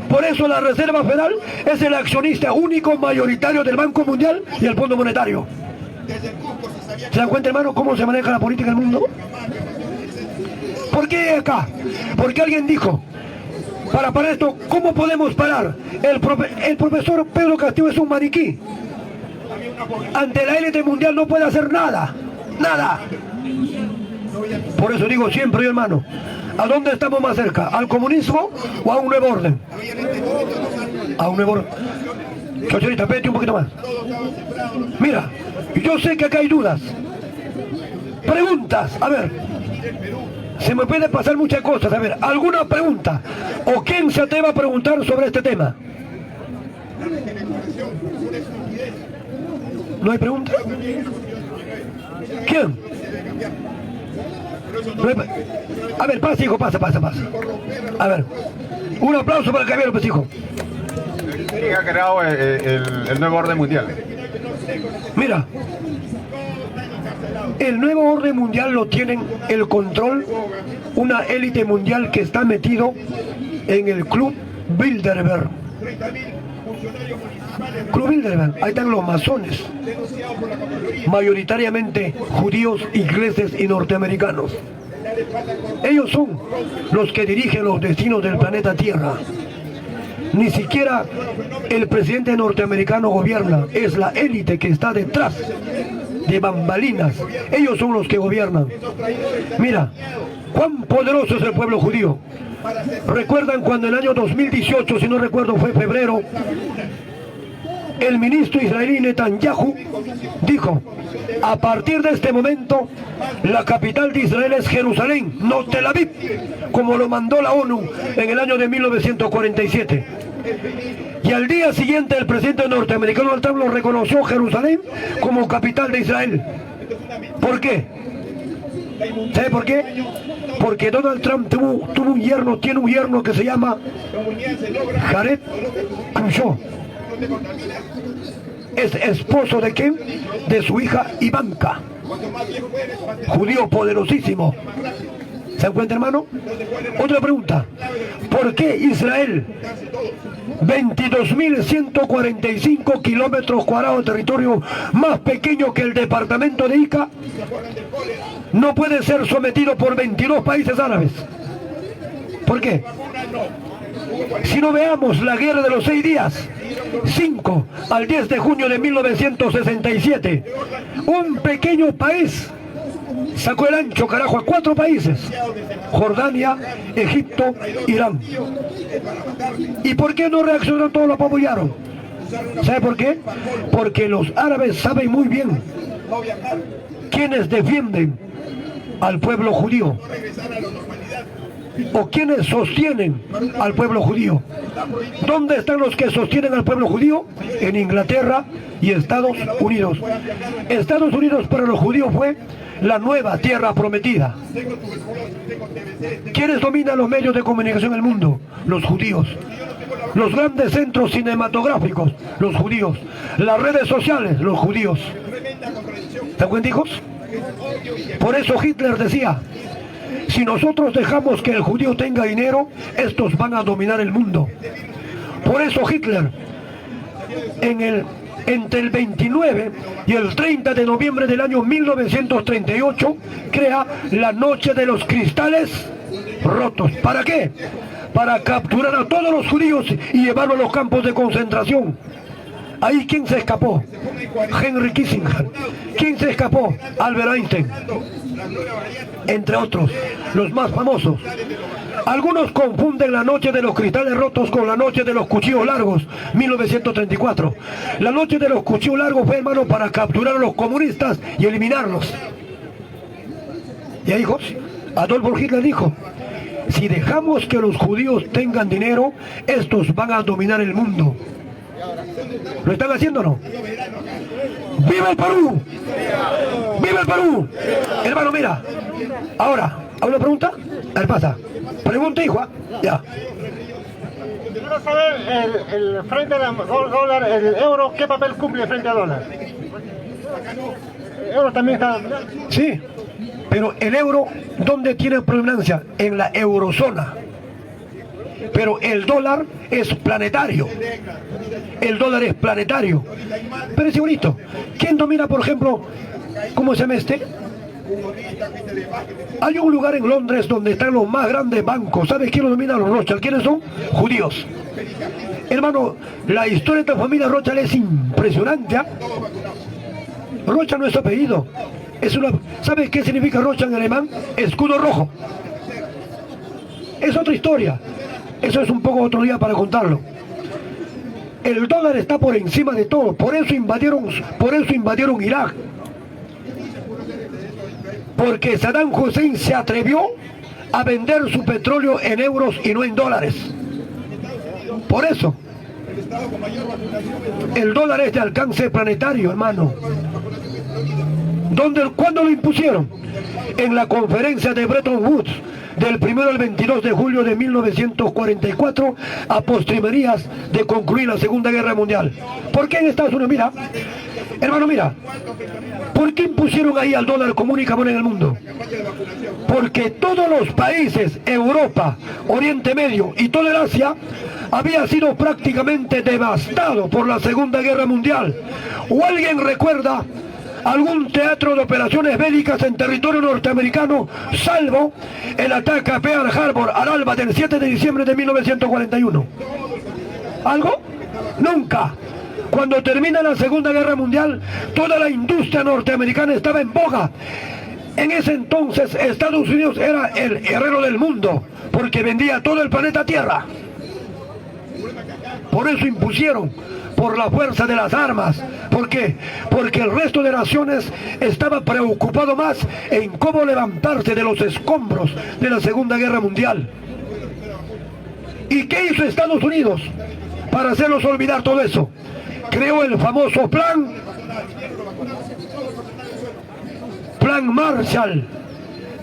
Por eso la Reserva Federal es el accionista único mayoritario del Banco Mundial y el Fondo Monetario. ¿Se dan cuenta, hermano, cómo se maneja la política del mundo? ¿Por qué acá? Porque alguien dijo, para esto, ¿cómo podemos parar? El profesor Pedro Castillo es un maniquí. Ante la élite mundial no puede hacer nada. Nada. Por eso digo siempre, hermano, ¿a dónde estamos más cerca? ¿Al comunismo o a un nuevo orden? A un nuevo orden. Chocholita, vete un poquito más. Mira, yo sé que acá hay dudas. Preguntas, a ver. Se me puede pasar muchas cosas, a ver, ¿alguna pregunta? ¿O quién se atreva a preguntar sobre este tema? ¿No hay pregunta? ¿Quién? A ver, pasa, hijo, pasa. A ver, Un aplauso para el caballero, pues, hijo. ¿Quién ha creado el nuevo orden mundial? Mira, el nuevo orden mundial lo tienen el control, una élite mundial que está metido en el Club Bilderberg. Club Bilderberg, ahí están los masones, mayoritariamente judíos, ingleses y norteamericanos. Ellos son los que dirigen los destinos del planeta Tierra. Ni siquiera el presidente norteamericano gobierna, es la élite que está detrás de bambalinas. Ellos son los que gobiernan. Mira, cuán poderoso es el pueblo judío. ¿Recuerdan cuando en el año 2018, si no recuerdo fue febrero, el ministro israelí Netanyahu dijo: a partir de este momento la capital de Israel es Jerusalén, no Tel Aviv, como lo mandó la ONU en el año de 1947. Y al día siguiente el presidente norteamericano Donald Trump lo reconoció Jerusalén como capital de Israel. ¿Por qué? ¿Sabe por qué? Porque Donald Trump tuvo un yerno, tiene un yerno que se llama Jared Kushner. Es esposo de quién? De su hija Ivanka, judío poderosísimo. ¿Se dan cuenta, hermano? Otra pregunta: ¿por qué Israel, 22.145 kilómetros cuadrados de territorio, más pequeño que el departamento de Ica, no puede ser sometido por 22 países árabes? ¿Por qué? Si no veamos la guerra de los 6 días, 5 al 10 de junio de 1967, un pequeño país sacó el ancho, carajo, a 4 países: Jordania, Egipto, Irán. ¿Y por qué no reaccionaron todos, lo apoyaron? ¿Sabe por qué? Porque los árabes saben muy bien quiénes defienden al pueblo judío o quiénes sostienen al pueblo judío. ¿Dónde están los que sostienen al pueblo judío? En Inglaterra y Estados Unidos. Estados Unidos para los judíos fue la nueva tierra prometida. ¿Quiénes dominan los medios de comunicación en el mundo? Los judíos. Los grandes centros cinematográficos, los judíos. Las redes sociales, los judíos. ¿Se dan cuenta, hijos? Por eso Hitler decía: si nosotros dejamos que el judío tenga dinero, estos van a dominar el mundo. Por eso Hitler, entre el 29 y el 30 de noviembre del año 1938, crea la Noche de los Cristales Rotos. ¿Para qué? Para capturar a todos los judíos y llevarlos a los campos de concentración. Ahí, ¿quién se escapó? Henry Kissinger. ¿Quién se escapó? Albert Einstein. Entre otros, los más famosos. Algunos confunden la Noche de los Cristales Rotos con la Noche de los Cuchillos Largos, 1934. La Noche de los Cuchillos Largos fue, hermano, para capturar a los comunistas y eliminarlos. ¿Ya, hijos? Adolf Hitler dijo: si dejamos que los judíos tengan dinero, estos van a dominar el mundo. ¿Lo están haciendo o no? ¡Viva el Perú! ¡Viva el Perú! Hermano, mira. Ahora, ¿a una pregunta? A ver, pasa. Pregunta, hijo. Ya. Quiero saber, el frente al dólar, el euro, ¿qué papel cumple frente al dólar? El euro también está... Sí, pero el euro, ¿dónde tiene predominancia? En la eurozona. Pero el dólar es planetario. El dólar es planetario. Pero es bonito. ¿Quién domina, por ejemplo, cómo se llama este? Hay un lugar en Londres donde están los más grandes bancos. ¿Sabes quién lo domina? Los Rothschild. ¿Quiénes son? Judíos. Hermano, la historia de la familia Rothschild es impresionante, ¿eh? Rothschild no es su apellido. ¿Sabes qué significa Rothschild en alemán? Escudo rojo. Es otra historia. Eso es un poco otro día para contarlo. El dólar está por encima de todo. Por eso invadieron Irak. Porque Saddam Hussein se atrevió a vender su petróleo en euros y no en dólares. Por eso. El dólar es de alcance planetario, hermano. ¿Cuándo lo impusieron? En la conferencia de Bretton Woods del 1 al 22 de julio de 1944, a postrimerías de concluir la Segunda Guerra Mundial. ¿Por qué en Estados Unidos? Mira, hermano, mira, ¿por qué impusieron ahí al dólar como única moneda en el mundo? Porque todos los países, Europa, Oriente Medio y todo el Asia, había sido prácticamente devastado por la Segunda Guerra Mundial. ¿O alguien recuerda algún teatro de operaciones bélicas en territorio norteamericano, salvo el ataque a Pearl Harbor al alba del 7 de diciembre de 1941? ¿Algo? Nunca. Cuando termina la Segunda Guerra Mundial, toda la industria norteamericana estaba en boga. En ese entonces Estados Unidos era el herrero del mundo, porque vendía todo el planeta Tierra. Por eso impusieron, por la fuerza de las armas. ¿Por qué? Porque el resto de naciones estaba preocupado más en cómo levantarse de los escombros de la Segunda Guerra Mundial. ¿Y qué hizo Estados Unidos para hacerlos olvidar todo eso? Creó el famoso Plan Marshall,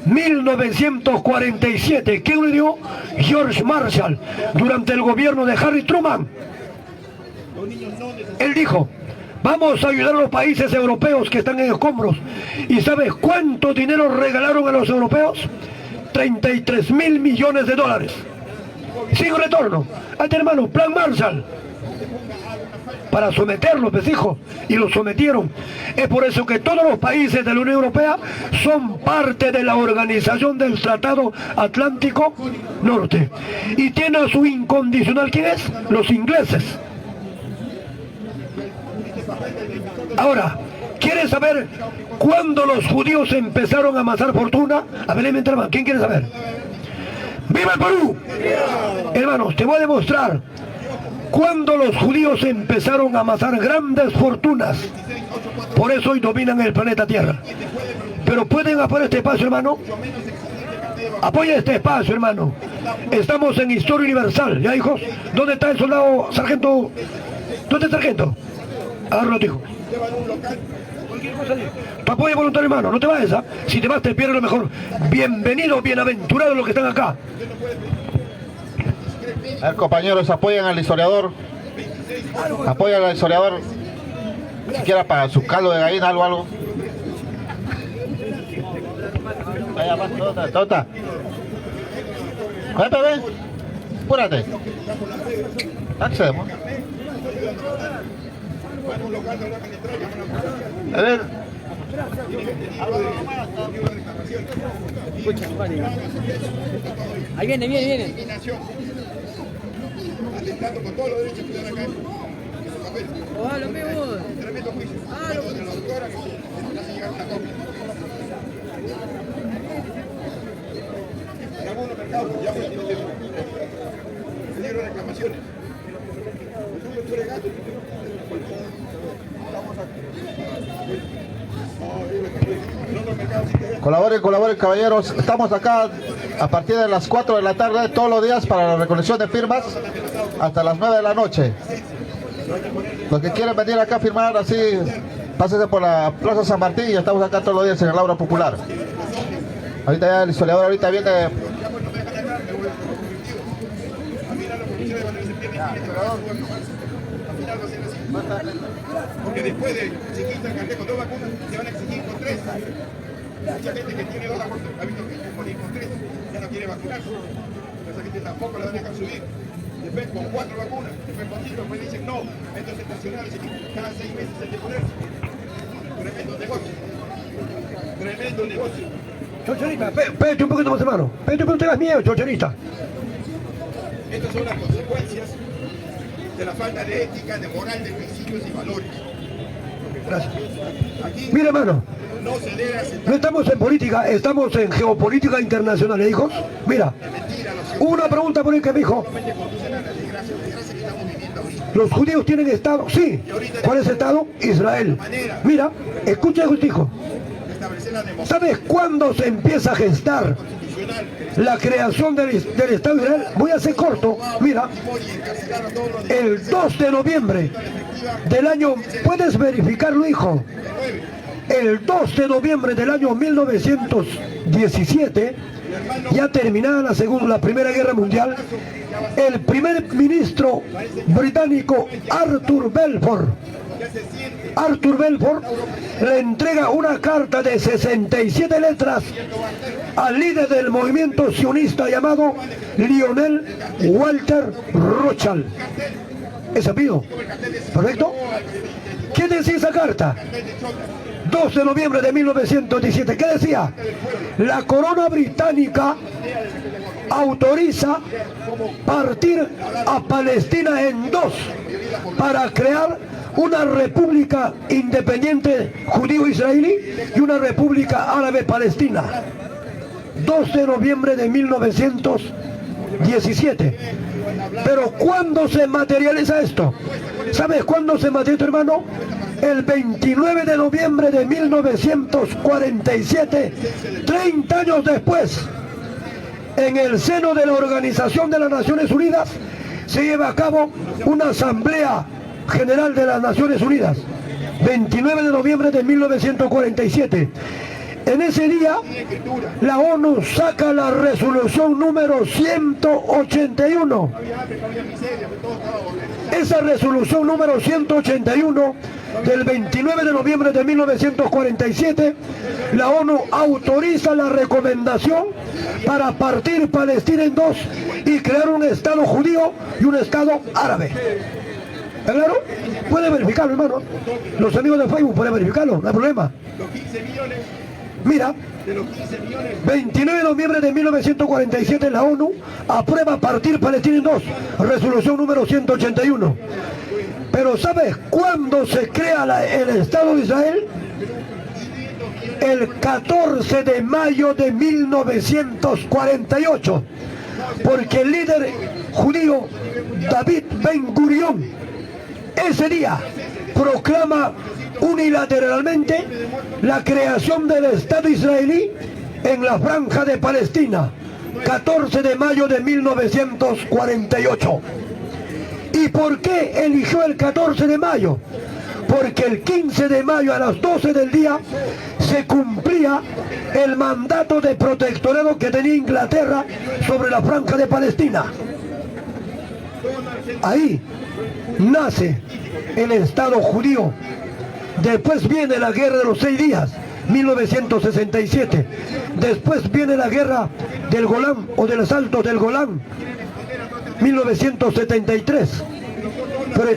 1947. ¿Quién le dio? George Marshall, durante el gobierno de Harry Truman. Él dijo: vamos a ayudar a los países europeos que están en escombros. ¿Y sabes cuánto dinero regalaron a los europeos? 33.000 millones de dólares. Sin retorno. Este hermano, Plan Marshall. Para someterlos, pues, hijo, y los sometieron. Es por eso que todos los países de la Unión Europea son parte de la organización del Tratado Atlántico Norte. Y tiene a su incondicional, ¿quién es? Los ingleses. Ahora, ¿quieres saber cuándo los judíos empezaron a amasar fortuna? A ver, hermano, ¿quién quiere saber? ¡Viva el Perú! Hermanos, te voy a demostrar cuando los judíos empezaron a amasar grandes fortunas. Por eso hoy dominan el planeta Tierra. Pero pueden apoyar este espacio, hermano. Apoya este espacio, hermano. Estamos en Historia Universal. ¿Ya, hijos? ¿Dónde está el soldado sargento? ¿Dónde está el sargento? Agárralo, hijo. Tu apoyo voluntario, hermano. No te vayas, ¿ah? Si te vas, te pierdes lo mejor. Bienvenidos, bienaventurados los que están acá. A ver, compañeros, apoyan al historiador. Apoyan al historiador. Siquiera para su caldo de gallina, algo. Vaya, más, tota. Ven, ven. Apúrate. Accedemos. A ver. Ahí viene. Atentando con todos los derechos que dan acá en su papel. Tremendo juicio. De la doctora que se hace llegar una copia. En algunos mercados ya fue el libro de reclamaciones. Colaboren, caballeros. Estamos acá a partir de las 4 de la tarde todos los días para la recolección de firmas hasta las 9 de la noche. Los que quieren venir acá a firmar, así, pásense por la Plaza San Martín y estamos acá todos los días en el Aula Popular. Ahorita ya el historiador ahorita viene. Porque después de exigirse el carnet con 2 vacunas, se van a exigir con 3. Mucha gente que tiene 2 vacunas ha visto que morir con 3, ya no quiere vacunarse. Esa gente tampoco la van a dejar subir. Después con 4 vacunas, después con 5, después dicen no, esto es estacional, cada 6 meses hay que ponerse. Tremendo negocio. Tremendo negocio. Chorcherita, espérate un poquito más, hermano. Espérate, no tengas miedo, chorcherita. Estas son las consecuencias de la falta de ética, de moral, de principios y valores. Gracias. Aquí Mira, hermano, no se debe aceptar. no estamos en política, estamos en geopolítica internacional, ¿eh, hijos? Mira, una pregunta por ahí que me dijo. ¿Los judíos tienen Estado? Sí. ¿Cuál es el Estado? Israel. Mira, escucha, hijo. ¿Sabes cuándo se empieza a gestar la creación del Estado de Israel? Voy a ser corto. Mira, el 2 de noviembre del año, puedes verificarlo, hijo, el 2 de noviembre del año 1917 ya terminada la Primera Guerra Mundial, el primer ministro británico Arthur Balfour le entrega una carta de 67 letras al líder del movimiento sionista llamado Lionel Walter Rothschild. ¿Ese apellido? ¿Correcto? ¿Qué decía esa carta? 2 de noviembre de 1917. ¿Qué decía? La corona británica autoriza partir a Palestina en dos para crear una república independiente judío-israelí y una república árabe-palestina. 2 de noviembre de 1917. Pero ¿cuándo se materializa esto? ¿Sabes cuándo se materializa, hermano? El 29 de noviembre de 1947, 30 años después, en el seno de la Organización de las Naciones Unidas, se lleva a cabo una asamblea general de las Naciones Unidas. 29 de noviembre de 1947. En ese día, la ONU saca la resolución número 181. Esa resolución número 181 del 29 de noviembre de 1947, la ONU autoriza la recomendación para partir Palestina en dos y crear un Estado judío y un Estado árabe. ¿Está claro? Puede verificarlo, hermano. Los amigos de Facebook pueden verificarlo, no hay problema. Mira, 29 de noviembre de 1947 la ONU aprueba partir Palestina en dos, resolución número 181. Pero ¿sabes cuándo se crea el Estado de Israel? El 14 de mayo de 1948, porque el líder judío David Ben Gurión ese día proclama unilateralmente la creación del Estado israelí en la franja de Palestina, 14 de mayo de 1948. ¿Y por qué eligió el 14 de mayo? Porque el 15 de mayo a las 12 del día se cumplía el mandato de protectorado que tenía Inglaterra sobre la franja de Palestina. Ahí nace el Estado judío. Después viene la guerra de los 6 días, 1967. Después viene la guerra del Golán o del asalto del Golán, 1973. Pero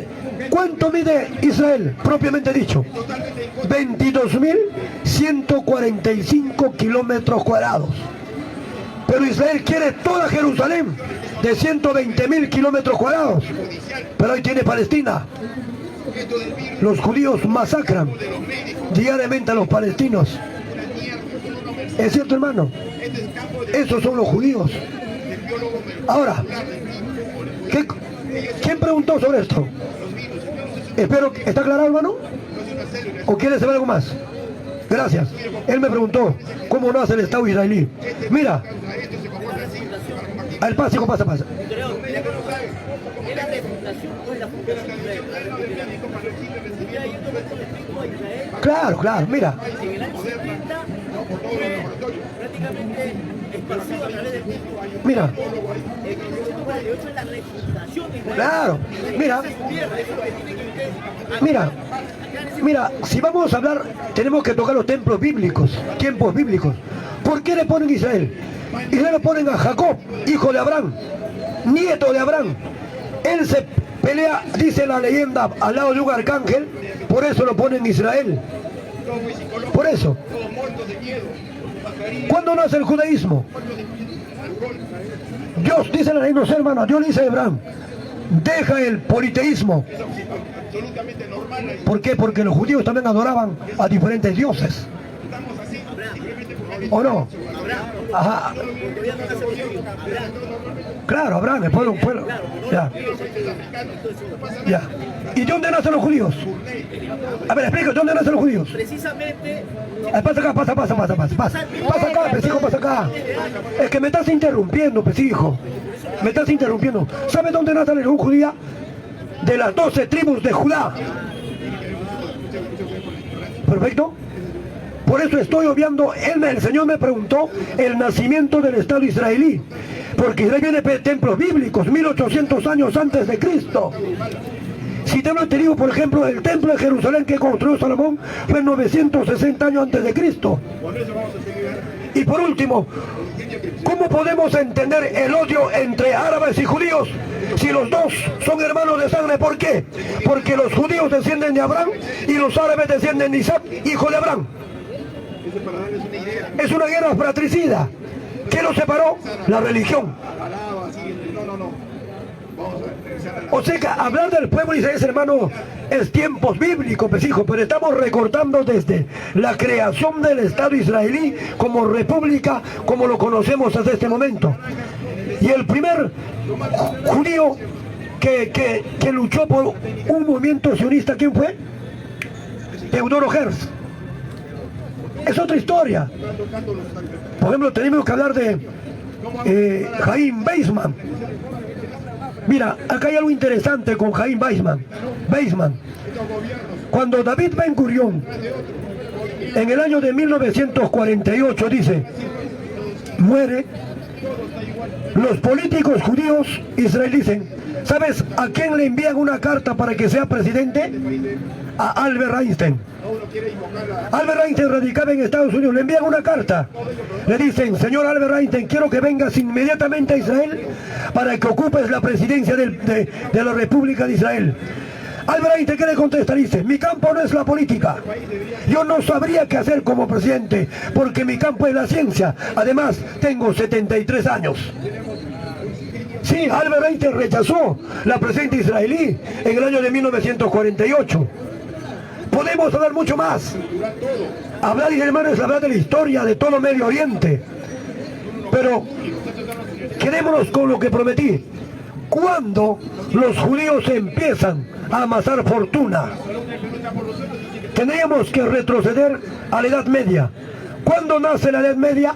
¿cuánto mide Israel, propiamente dicho? 22.145 kilómetros cuadrados. Pero Israel quiere toda Jerusalén de 120.000 kilómetros cuadrados. Pero ahí tiene Palestina. Los judíos masacran diariamente a los palestinos. ¿Es cierto, hermano? Esos son los judíos. Ahora, ¿quién preguntó sobre esto? Espero que... ¿Está claro, hermano? ¿O quiere saber algo más? Gracias. Él me preguntó, ¿cómo nace el Estado israelí? Mira, al paso, pasa. Claro, mira. Mira. Claro, mira, si vamos a hablar, tenemos que tocar los templos bíblicos, tiempos bíblicos. ¿Por qué le ponen Israel? Israel le ponen a Jacob, hijo de Abraham, nieto de Abraham. Él se pelea, dice la leyenda, al lado de un arcángel, por eso lo ponen Israel. Por eso. ¿Cuándo nace el judaísmo? Dios, dice la ley, no sé, hermano, Dios dice a Abraham, deja el politeísmo. ¿Por qué? Porque los judíos también adoraban a diferentes dioses. ¿O no? Ajá. Claro, Abraham, el pueblo. Ya. ¿Y dónde nacen los judíos? A ver, explica, ¿dónde nacen los judíos? Precisamente... Pasa acá. Pasa acá, pesijo, pasa acá. Es que me estás interrumpiendo, pesijo. Me estás interrumpiendo. ¿Sabes dónde nace la religión judía? De las 12 tribus de Judá. ¿Perfecto? Por eso estoy obviando, el Señor me preguntó el nacimiento del Estado israelí, porque Israel viene de templos bíblicos, 1800 años antes de Cristo. Si te digo, por ejemplo, el templo de Jerusalén que construyó Salomón fue 960 años antes de Cristo. Y por último, ¿cómo podemos entender el odio entre árabes y judíos si los dos son hermanos de sangre? ¿Por qué? Porque los judíos descienden de Abraham y los árabes descienden de Isaac, hijo de Abraham. Es una guerra fratricida. ¿Qué los separó? La religión. O sea que hablar del pueblo de Israel, hermano, es tiempos bíblicos, pues hijo, pero estamos recortando desde la creación del Estado israelí como república, como lo conocemos hasta este momento. Y el primer judío que luchó por un movimiento sionista, ¿quién fue? Teodoro Herzl. Es otra historia. Por ejemplo, tenemos que hablar de Chaim Weizmann. Mira, acá hay algo interesante con Chaim Weizmann. Cuando David Ben Gurión, en el año de 1948, dice, muere, los políticos judíos israelíes dicen, ¿sabes a quién le envían una carta para que sea presidente? A Albert Einstein. Albert Einstein radicaba en Estados Unidos, le envían una carta, le dicen, señor Albert Einstein, quiero que vengas inmediatamente a Israel para que ocupes la presidencia de la República de Israel. Albert Einstein, ¿qué le contesta? Dice, mi campo no es la política, yo no sabría qué hacer como presidente, porque mi campo es la ciencia, además tengo 73 años. Sí, Albert Einstein rechazó la presidencia israelí en el año de 1948. Podemos hablar mucho más. Hablar, hermanos, es hablar de la historia de todo Medio Oriente. Pero quedémonos con lo que prometí. Cuando los judíos empiezan a amasar fortuna, tendríamos que retroceder a la Edad Media. ¿Cuándo nace la Edad Media?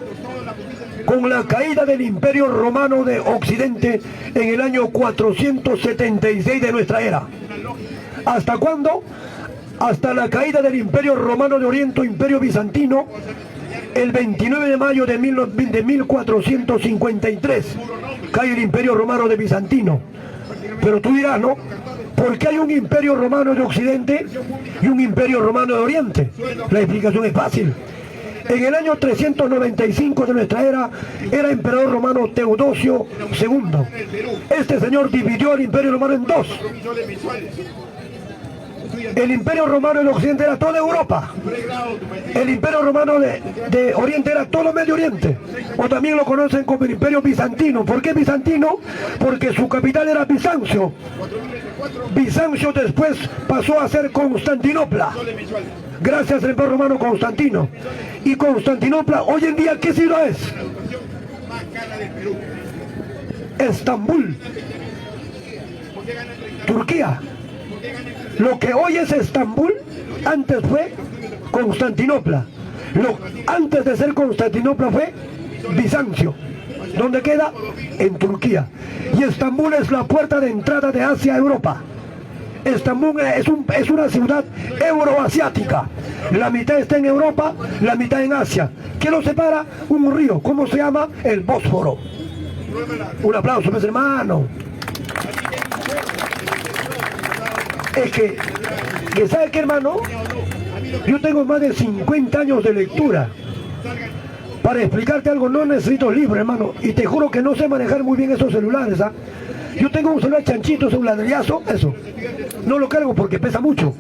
Con la caída del Imperio Romano de Occidente en el año 476 de nuestra era. ¿Hasta cuándo? Hasta la caída del Imperio Romano de Oriente, Imperio Bizantino, el 29 de mayo de 1453, cae el Imperio Romano de Bizantino. Pero tú dirás, ¿no? ¿Por qué hay un Imperio Romano de Occidente y un Imperio Romano de Oriente? La explicación es fácil. En el año 395 de nuestra era, era emperador romano Teodosio II. Este señor dividió el Imperio Romano en dos. El Imperio Romano en Occidente era toda Europa. El Imperio Romano de Oriente era todo Medio Oriente. O también lo conocen como el Imperio Bizantino. ¿Por qué bizantino? Porque su capital era Bizancio. Bizancio después pasó a ser Constantinopla, gracias al Imperio Romano Constantino. Y Constantinopla, hoy en día, ¿qué ciudad es? Estambul, Turquía. Lo que hoy es Estambul, antes fue Constantinopla. Antes de ser Constantinopla fue Bizancio. ¿Dónde queda? En Turquía. Y Estambul es la puerta de entrada de Asia a Europa. Estambul es una ciudad euroasiática. La mitad está en Europa, la mitad en Asia. ¿Qué lo separa? Un río. ¿Cómo se llama? El Bósforo. Un aplauso, mis hermanos. Es que ¿sabe qué, hermano? Yo tengo más de 50 años de lectura. Para explicarte algo no necesito libro, hermano. Y te juro que no sé manejar muy bien esos celulares, ¿ah? Yo tengo un celular chanchito, es un ladrillazo, eso. No lo cargo porque pesa mucho.